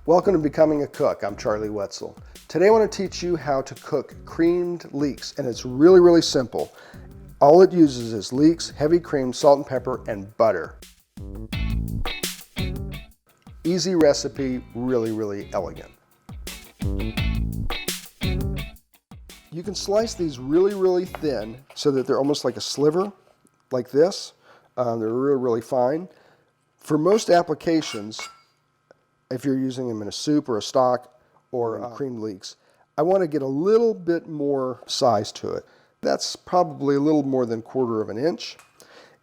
Welcome to Becoming a Cook. I'm Charlie Wetzel. Today I want to teach you how to cook creamed leeks, and it's really simple. All it uses is leeks, heavy cream, salt and pepper, and butter. Easy recipe, really elegant. You can slice these really thin so that they're almost like a sliver, like this. They're really fine. For most applications, if you're using them in a soup or a stock or creamed leeks, I want to get a little bit more size to it. That's probably a little more than 1/4 of an inch.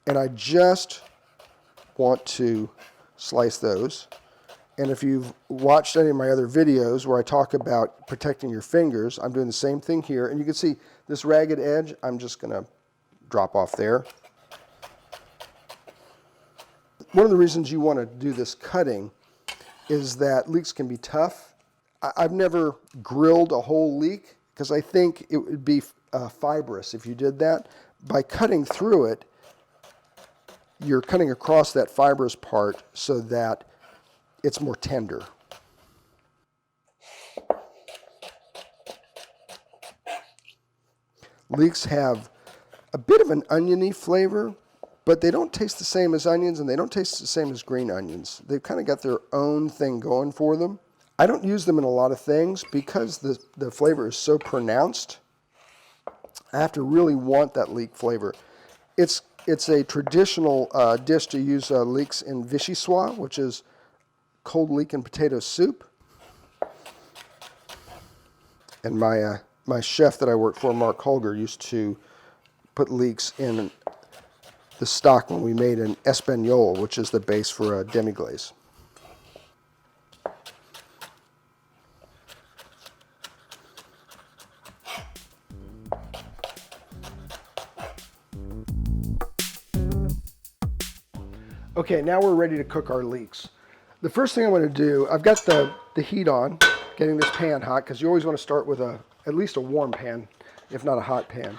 And I just want to slice those. And if you've watched any of my other videos where I talk about protecting your fingers, I'm doing the same thing here. And you can see this ragged edge, I'm just going to drop off there. One of the reasons you want to do this cutting is that leeks can be tough. I've never grilled a whole leek because I think it would be fibrous if you did that. By cutting through it, you're cutting across that fibrous part so that it's more tender. Leeks have a bit of an oniony flavor, but they don't taste the same as onions and they don't taste the same as green onions. They've kind of got their own thing going for them. I don't use them in a lot of things because the flavor is so pronounced. I have to really want that leek flavor. It's a traditional dish to use leeks in vichyssoise, which is cold leek and potato soup. And my chef that I worked for, Mark Holger, used to put leeks in the stock when we made an espagnole, which is the base for a demi-glace. Okay, now we're ready to cook our leeks. The first thing I'm going to do, I've got the heat on, getting this pan hot, because you always want to start with at least a warm pan, if not a hot pan.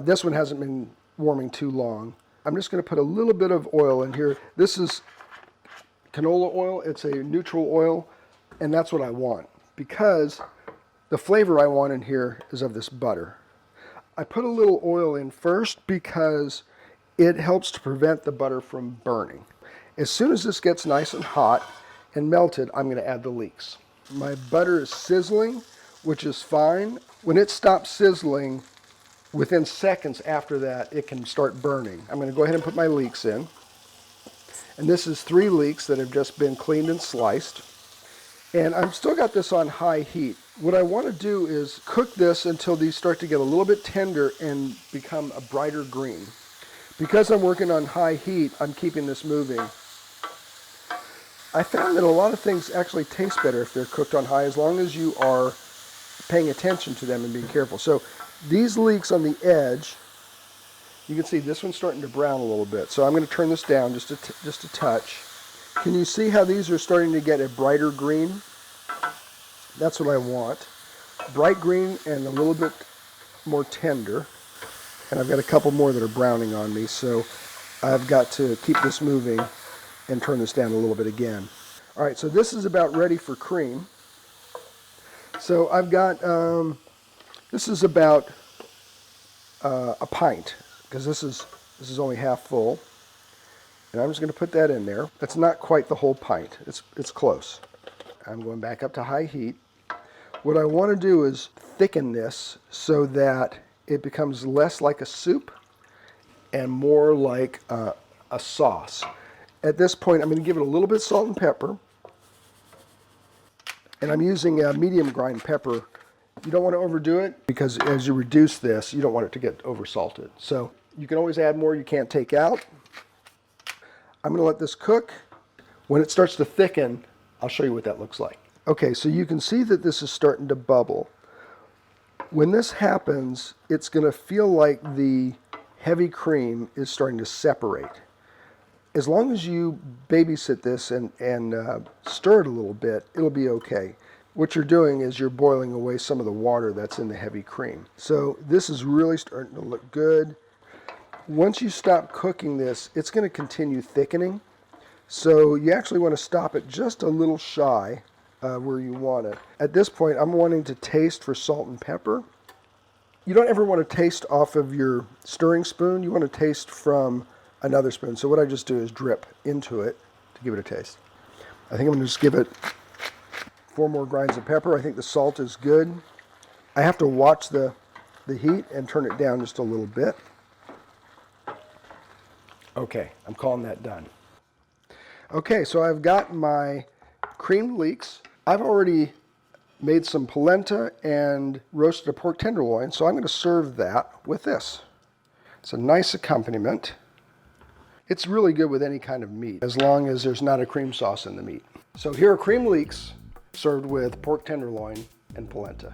This one hasn't been warming too long. I'm just going to put a little bit of oil in here. This is canola oil. It's a neutral oil, and that's what I want because the flavor I want in here is of this butter. I put a little oil in first because it helps to prevent the butter from burning. As soon as this gets nice and hot and melted, I'm going to add the leeks. My butter is sizzling, which is fine. When it stops sizzling, within seconds after that, it can start burning. I'm going to go ahead and put my leeks in. And this is 3 leeks that have just been cleaned and sliced. And I've still got this on high heat. What I want to do is cook this until these start to get a little bit tender and become a brighter green. Because I'm working on high heat, I'm keeping this moving. I found that a lot of things actually taste better if they're cooked on high, as long as you are paying attention to them and being careful. So these leeks on the edge, you can see this one's starting to brown a little bit. So I'm going to turn this down just a touch. Can you see how these are starting to get a brighter green? That's what I want. Bright green and a little bit more tender. And I've got a couple more that are browning on me, so I've got to keep this moving and turn this down a little bit again. All right, so this is about ready for cream. So I've got, this is about a pint, because this is only half full. And I'm just going to put that in there. That's not quite the whole pint. It's close. I'm going back up to high heat. What I want to do is thicken this so that it becomes less like a soup and more like a sauce. At this point, I'm going to give it a little bit of salt and pepper. And I'm using a medium grind pepper. You don't want to overdo it because as you reduce this, you don't want it to get over salted. So you can always add more you can't take out. I'm going to let this cook. When it starts to thicken, I'll show you what that looks like. Okay, so you can see that this is starting to bubble. When this happens, it's going to feel like the heavy cream is starting to separate. As long as you babysit this and stir it a little bit, it'll be okay. What you're doing is you're boiling away some of the water that's in the heavy cream. So this is really starting to look good. Once you stop cooking this, it's going to continue thickening. So you actually want to stop it just a little shy where you want it. At this point, I'm wanting to taste for salt and pepper. You don't ever want to taste off of your stirring spoon. You want to taste from another spoon. So what I just do is drip into it to give it a taste. I think I'm going to just give it 4 more grinds of pepper. I think the salt is good. I have to watch the heat and turn it down just a little bit. Okay, I'm calling that done. Okay, so I've got my creamed leeks. I've already made some polenta and roasted a pork tenderloin, so I'm going to serve that with this. It's a nice accompaniment. It's really good with any kind of meat, as long as there's not a cream sauce in the meat. So here are creamed leeks served with pork tenderloin and polenta.